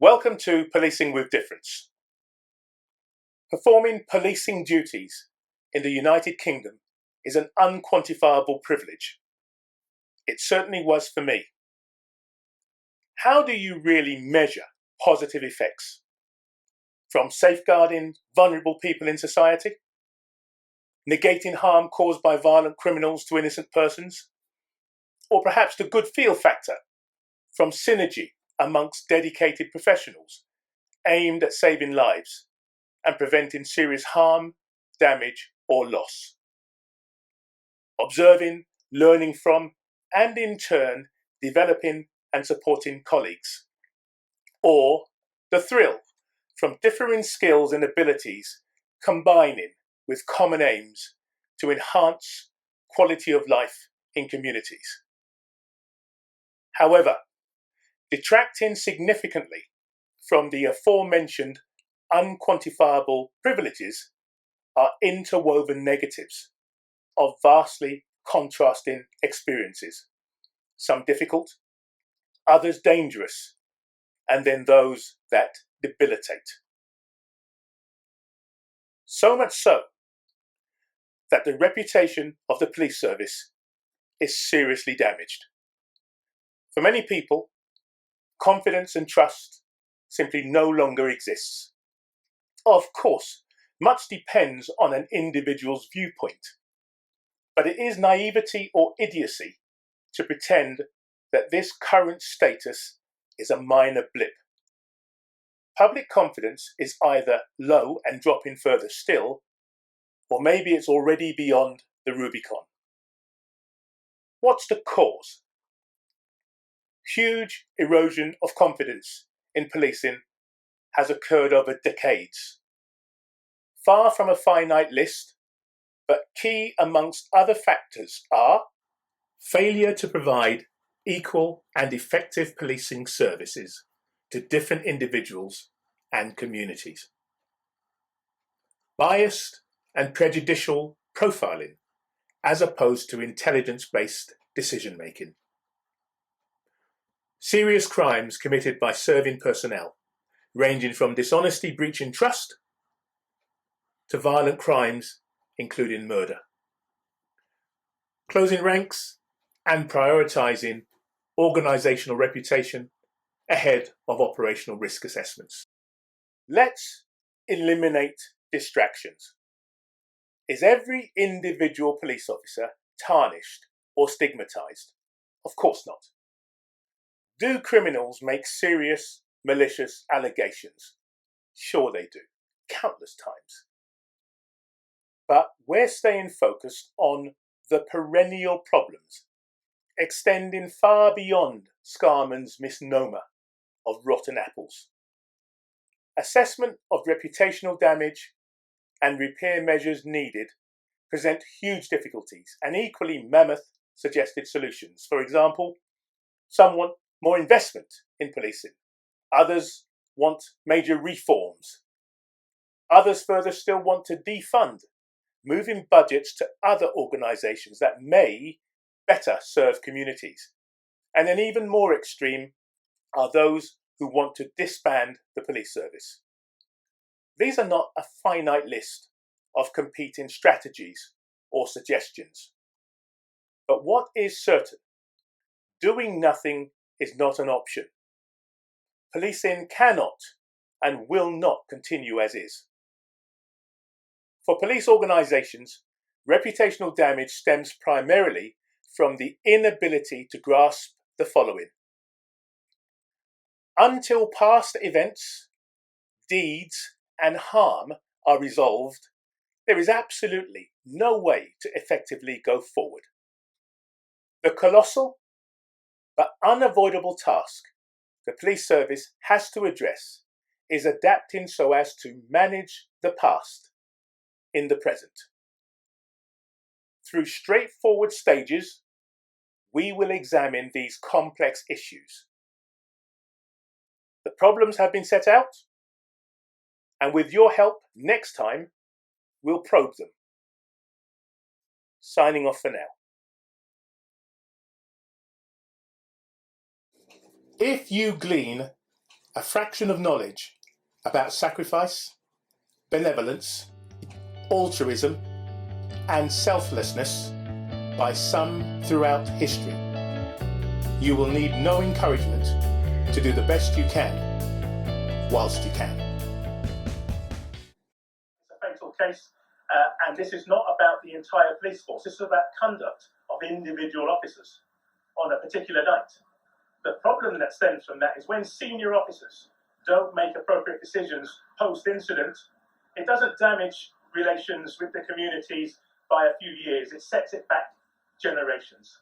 Welcome to Policing with Difference. Performing policing duties in the United Kingdom is an unquantifiable privilege. It certainly was for me. How do you really measure positive effects? From safeguarding vulnerable people in society, negating harm caused by violent criminals to innocent persons, or perhaps the good feel factor from synergy amongst dedicated professionals aimed at saving lives and preventing serious harm, damage, or loss. Observing, learning from, and in turn developing and supporting colleagues. Or the thrill from differing skills and abilities combining with common aims to enhance quality of life in communities. However, detracting significantly from the aforementioned unquantifiable privileges are interwoven negatives of vastly contrasting experiences, some difficult, others dangerous, and then those that debilitate. So much so that the reputation of the police service is seriously damaged. For many people, confidence and trust simply no longer exists. Of course, much depends on an individual's viewpoint, but it is naivety or idiocy to pretend that this current status is a minor blip. Public confidence is either low and dropping further still, or maybe it's already beyond the Rubicon. What's the cause? Huge erosion of confidence in policing has occurred over decades. Far from a finite list, but key amongst other factors are failure to provide equal and effective policing services to different individuals and communities, biased and prejudicial profiling as opposed to intelligence-based decision-making, serious crimes committed by serving personnel, ranging from dishonesty breaching trust to violent crimes, including murder. Closing ranks and prioritising organisational reputation ahead of operational risk assessments. Let's eliminate distractions. Is every individual police officer tarnished or stigmatised? Of course not. Do criminals make serious, malicious allegations? Sure they do, countless times. But we're staying focused on the perennial problems, extending far beyond Scarman's misnomer of rotten apples. Assessment of reputational damage and repair measures needed present huge difficulties and equally mammoth suggested solutions. For example, some want more investment in policing. Others want major reforms. Others further still want to defund, moving budgets to other organisations that may better serve communities. And then even more extreme are those who want to disband the police service. These are not a finite list of competing strategies or suggestions. But what is certain, doing nothing is not an option. Policing cannot and will not continue as is. For police organisations, reputational damage stems primarily from the inability to grasp the following. Until past events, deeds, and harm are resolved, there is absolutely no way to effectively go forward. The colossal but unavoidable task the police service has to address is adapting so as to manage the past in the present. Through straightforward stages, we will examine these complex issues. The problems have been set out, and with your help next time, we'll probe them. Signing off for now. If you glean a fraction of knowledge about sacrifice, benevolence, altruism, and selflessness by some throughout history. You will need no encouragement to do the best you can whilst you can. It's a fatal case, and this is not about the entire police force. This is about conduct of individual officers on a particular night. The problem that stems from that is when senior officers don't make appropriate decisions post-incident, it doesn't damage relations with the communities by a few years. It sets it back generations.